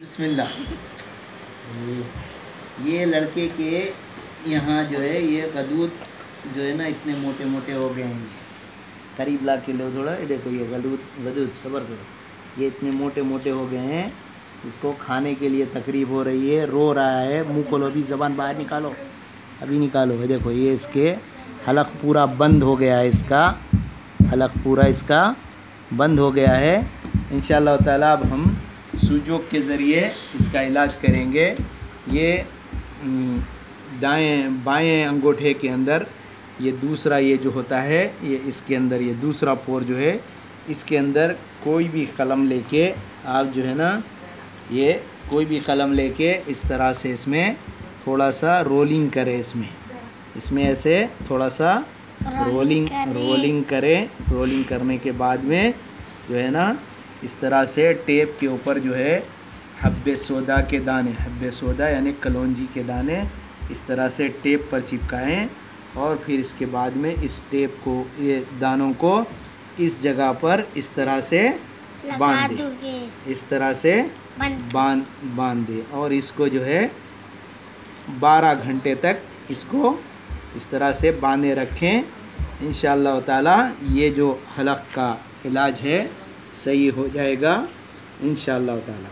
बिस्मिल्लाह। ये लड़के के यहाँ जो है ये गदूद जो है ना इतने मोटे मोटे हो गए हैं। करीब ला के लो थोड़ा, ये देखो ये गदूद सबर करो, ये इतने मोटे मोटे हो गए हैं। इसको खाने के लिए तकलीफ हो रही है, रो रहा है। मुँह खोलो, अभी ज़बान बाहर निकालो, अभी निकालो। ये देखो ये इसके हलक पूरा बंद हो गया है, इसका हलक पूरा इसका बंद हो गया है। इंशाअल्लाह ताला अब हम सूजोक के ज़रिए इसका इलाज करेंगे। ये दाएं बाएं अंगूठे के अंदर ये दूसरा ये जो होता है, ये इसके अंदर ये दूसरा पोर जो है, इसके अंदर कोई भी कलम लेके आप जो है ना, ये कोई भी कलम लेके इस तरह से इसमें थोड़ा सा रोलिंग करें। इसमें ऐसे थोड़ा सा रोलिंग करें। रोलिंग करने के बाद में जो है ना, इस तरह से टेप के ऊपर जो है हब्बे सोदा के दाने, हब्बे सोदा यानी कलौंजी के दाने इस तरह से टेप पर चिपकाएं। और फिर इसके बाद में इस टेप को, ये दानों को इस जगह पर इस तरह से बांध दें, इस तरह से बांध दें। और इसको जो है 12 घंटे तक इसको इस तरह से बांधे रखें। इंशाअल्लाह ताला ये जो हलक का इलाज है सही हो जाएगा इंशाअल्लाह ताला।